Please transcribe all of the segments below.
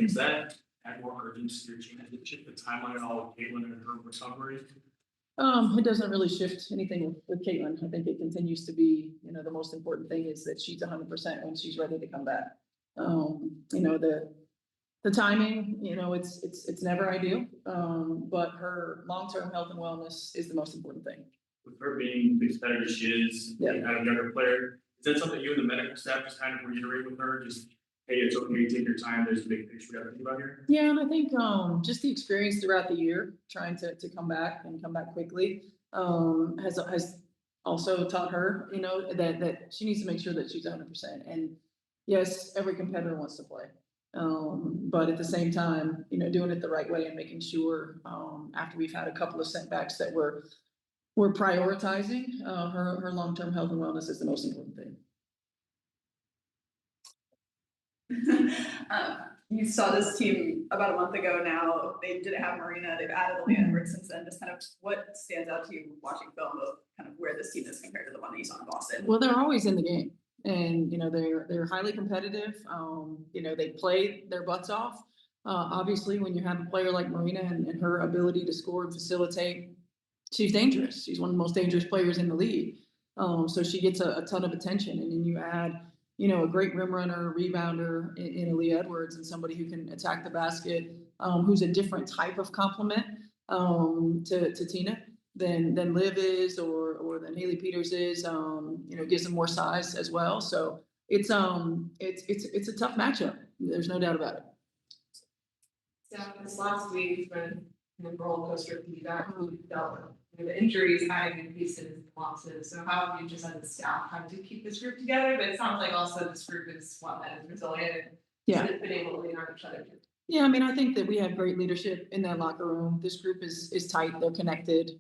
Does that add more urgency to your team? Does it shift the timeline at all with Caitlin and her recovery? It doesn't really shift anything with Caitlin. I think it continues to be, the most important thing is that she's 100% when she's ready to come back. The timing, it's never ideal, but her long-term health and wellness is the most important thing. With her being the competitor she is, Yeah. kind of younger player, is that something you and the medical staff just kind of reiterate with her? Just, hey, it's okay, take your time, there's a big picture we got to think about here? Yeah, and I think just the experience throughout the year, trying to come back and come back quickly, has also taught her, that she needs to make sure that she's 100%. And yes, every competitor wants to play. But at the same time, doing it the right way and making sure after we've had a couple of setbacks that we're prioritizing her long-term health and wellness is the most important thing. You saw this team about a month ago now. They didn't have Marina. They've added Aaliyah Edwards since then. Just kind of what stands out to you watching film of kind of where this team is compared to the one that you saw in Boston? Well, they're always in the game. And, they're highly competitive. They play their butts off. Obviously, when you have a player like Marina and her ability to score and facilitate, she's dangerous. She's one of the most dangerous players in the league. So she gets a ton of attention. And then you add, a great rim runner, rebounder in Aaliyah Edwards and somebody who can attack the basket, who's a different type of complement to Tina than Liv is or than Haley Peters is, gives them more size as well. So it's a tough matchup. There's no doubt about it. So this last week when the roller coaster of feedback we dealt with the injuries, adding new pieces, losses. So how have you just as a staff trying to keep this group together? But it sounds like also this group is one that is resilient. Yeah. Been able to lean on each other. Yeah, I mean, I think that we have great leadership in that locker room. This group is tight. They're connected.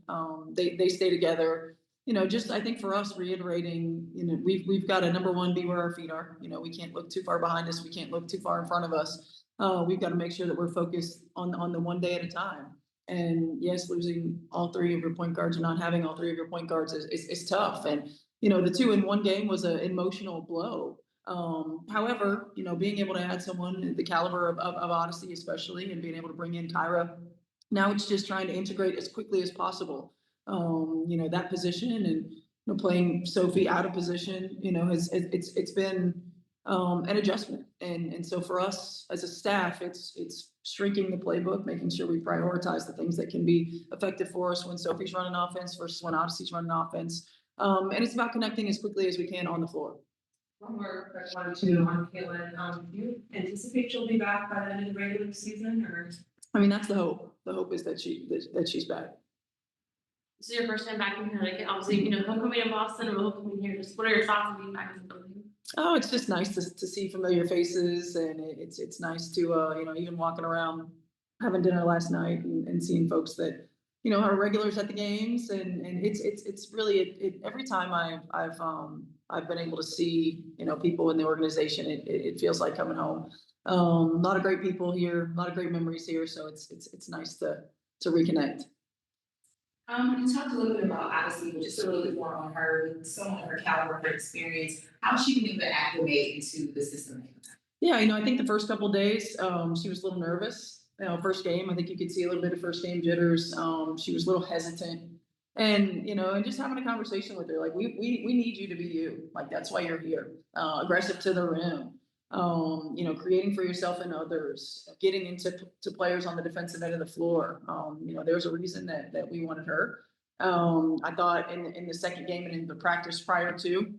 They stay together. I think for us reiterating, we've got a number one, be where our feet are. We can't look too far behind us. We can't look too far in front of us. We've got to make sure that we're focused on the one day at a time. And yes, losing all three of your point guards or not having all three of your point guards is tough. And, the 2-in-1 game was an emotional blow. However, being able to add someone the caliber of Odyssey, especially, and being able to bring in Kyra, now it's just trying to integrate as quickly as possible. That position and playing Sophie out of position, it's been an adjustment. And so for us as a staff, it's shrinking the playbook, making sure we prioritize the things that can be effective for us when Sophie's running offense versus when Odyssey's running offense. And it's about connecting as quickly as we can on the floor. One more quick one too on Caitlin. Do you anticipate she'll be back by the end of the regular season, or? I mean, that's the hope. The hope is that she's back. This is your first time back in Connecticut. Obviously, homecoming in Boston and homecoming here. Just what are your thoughts on being back in the building? Oh, it's just nice to see familiar faces, and it's nice to even walking around, having dinner last night and seeing folks that are regulars at the games, and it's really every time I've been able to see people in the organization, it feels like coming home. A lot of great people here, a lot of great memories here, so it's nice to reconnect. You talked a little bit about Odyssey, but just a little bit more on her, with someone of her caliber, her experience, how she can even acclimate into the system. Yeah, I think the first couple of days, she was a little nervous. First game, I think you could see a little bit of first game jitters. She was a little hesitant, and and just having a conversation with her, like we need you to be you. Like that's why you're here. Aggressive to the rim. Creating for yourself and others, getting into players on the defensive end of the floor. There's a reason that we wanted her. I thought in the second game and in the practice prior to,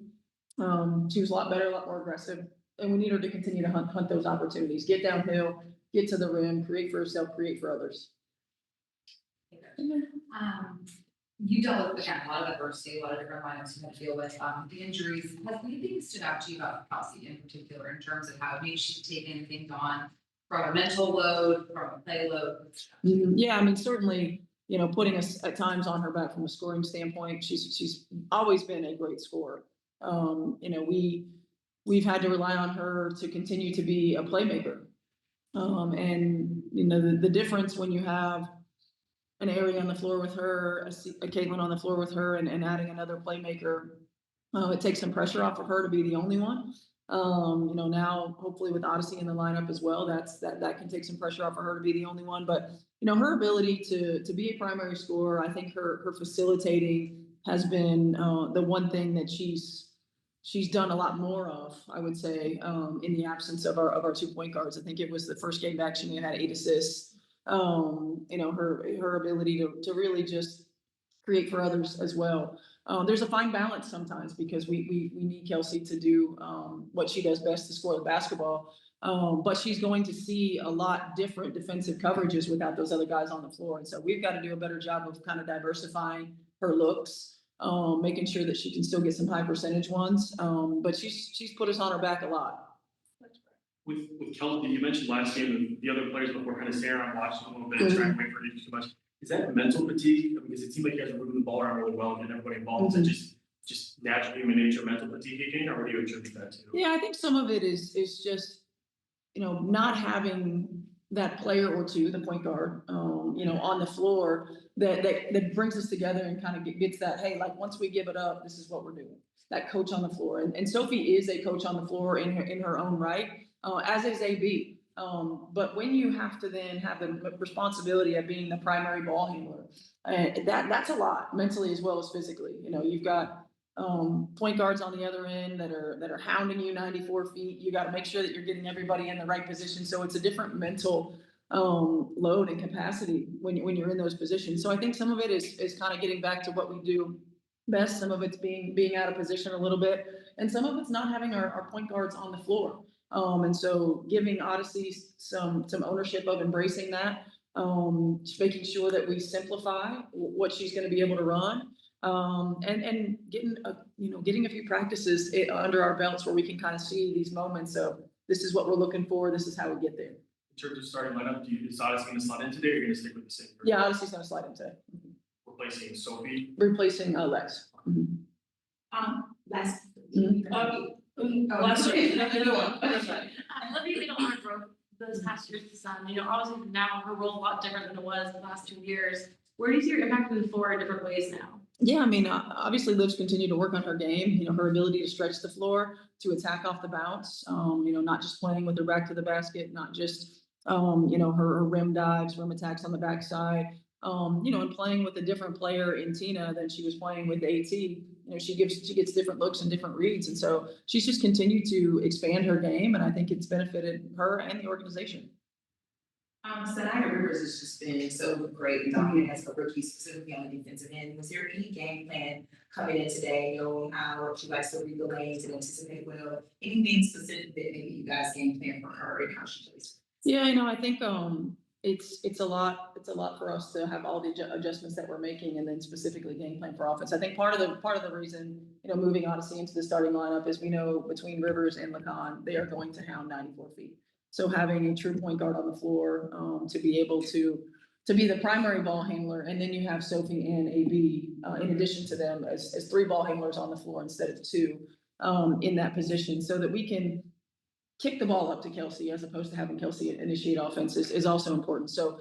she was a lot better, a lot more aggressive, and we need her to continue to hunt those opportunities, get downhill, get to the rim, create for herself, create for others. You dealt with, again, a lot of adversity, a lot of different lineups you had to deal with. The injuries, has anything stood out to you about Kelsey in particular in terms of how maybe she's taken things on from a mental load, from a play load? Yeah, I mean, certainly, putting us at times on her back from a scoring standpoint. She's always been a great scorer. We've had to rely on her to continue to be a playmaker. And the difference when you have an area on the floor with her, a Caitlin on the floor with her, and adding another playmaker, it takes some pressure off of her to be the only one. Now hopefully with Odyssey in the lineup as well, that can take some pressure off of her to be the only one. But, her ability to be a primary scorer, I think her facilitating has been, the one thing that she's done a lot more of, I would say, in the absence of our 2 point guards. I think it was the first game back, she had 8 assists. Her ability to really just create for others as well. There's a fine balance sometimes because we need Kelsey to do what she does best, to score the basketball. But she's going to see a lot different defensive coverages without those other guys on the floor. And so we've got to do a better job of kind of diversifying her looks, making sure that she can still get some high percentage ones. But she's put us on her back a lot. With Kelsey, you mentioned last game, the other players before kind of staring around watching a little bit, trying to wait for it too much. Is that mental fatigue? Because it seemed like you guys were moving the ball around really well and getting everybody involved. Is that just natural human nature, mental fatigue again, or what do you attribute that to? Yeah, I think some of it is just, not having that player or two, the point guard, on the floor that brings us together and kind of gets that, hey, like once we give it up, this is what we're doing. That coach on the floor. And Sophie is a coach on the floor in her own right, as is AB. But when you have to then have the responsibility of being the primary ball handler, that's a lot mentally as well as physically. You've got point guards on the other end that are hounding you 94 feet. You got to make sure that you're getting everybody in the right position. So it's a different mental load and capacity when you're in those positions. So I think some of it is kind of getting back to what we do best. Some of it's being out of position a little bit, and some of it's not having our point guards on the floor. And so giving Odyssey some ownership of embracing that, making sure that we simplify what she's going to be able to run, and getting a few practices under our belts where we can kind of see these moments of this is what we're looking for, this is how we get there. In terms of starting lineup, is Odyssey going to slide in today, or are you going to stick with the same group? Yeah, Odyssey's going to slide in today. Replacing Sophie. Replacing Lex. Last. Last week, another one. I love you, a lot of growth those past years to Sun. Obviously now her role is a lot different than it was the last 2 years. Where do you see her impact moving forward in different ways now? Yeah, I mean, obviously Liv's continued to work on her game, her ability to stretch the floor, to attack off the bounce, not just playing with her back to the basket, not just, her rim dives, rim attacks on the backside, and playing with a different player in Tina than she was playing with AT. She gets different looks and different reads. And so she's just continued to expand her game. And I think it's benefited her and the organization. Sonata Rivers has just been so great and dominant as a rookie, specifically on the defensive end. Was there any game plan coming in today, knowing how she likes to read the lanes and anticipate well? Anything specific that maybe you guys game plan for her and how she plays? Yeah, I think it's a lot for us to have all the adjustments that we're making, and then specifically game plan for offense. I think part of the reason, moving Odyssey into the starting lineup is we know between Rivers and Lacan, they are going to hound 94 feet. So having a true point guard on the floor, to be able to be the primary ball handler, and then you have Sophie and AB in addition to them as 3 ball handlers on the floor instead of 2 in that position, so that we can kick the ball up to Kelsey as opposed to having Kelsey initiate offense is also important. So,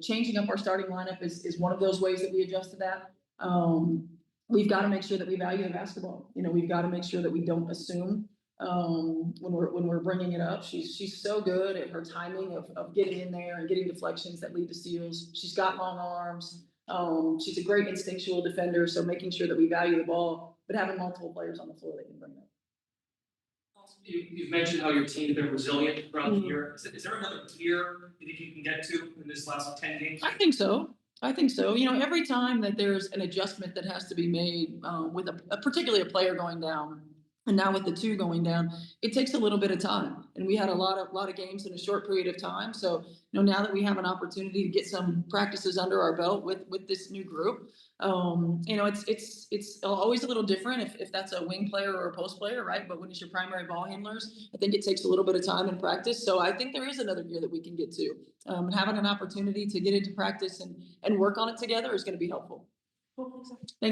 changing up our starting lineup is one of those ways that we adjust to that. We've got to make sure that we value the basketball. We've got to make sure that we don't assume when we're bringing it up. She's so good at her timing of getting in there and getting deflections that lead to steals. She's got long arms. She's a great instinctual defender. So making sure that we value the ball, but having multiple players on the floor that can bring it. You've mentioned how your team's been resilient throughout the year. Is there another tier you think you can get to in this last 10 games? I think so. Every time that there's an adjustment that has to be made with particularly a player going down, and now with the 2 going down, it takes a little bit of time. And we had a lot of games in a short period of time. So, now that we have an opportunity to get some practices under our belt with this new group, it's always a little different if that's a wing player or a post player, right? But when it's your primary ball handlers, I think it takes a little bit of time and practice. So I think there is another year that we can get to. Having an opportunity to get into practice and work on it together is going to be helpful. Thank you.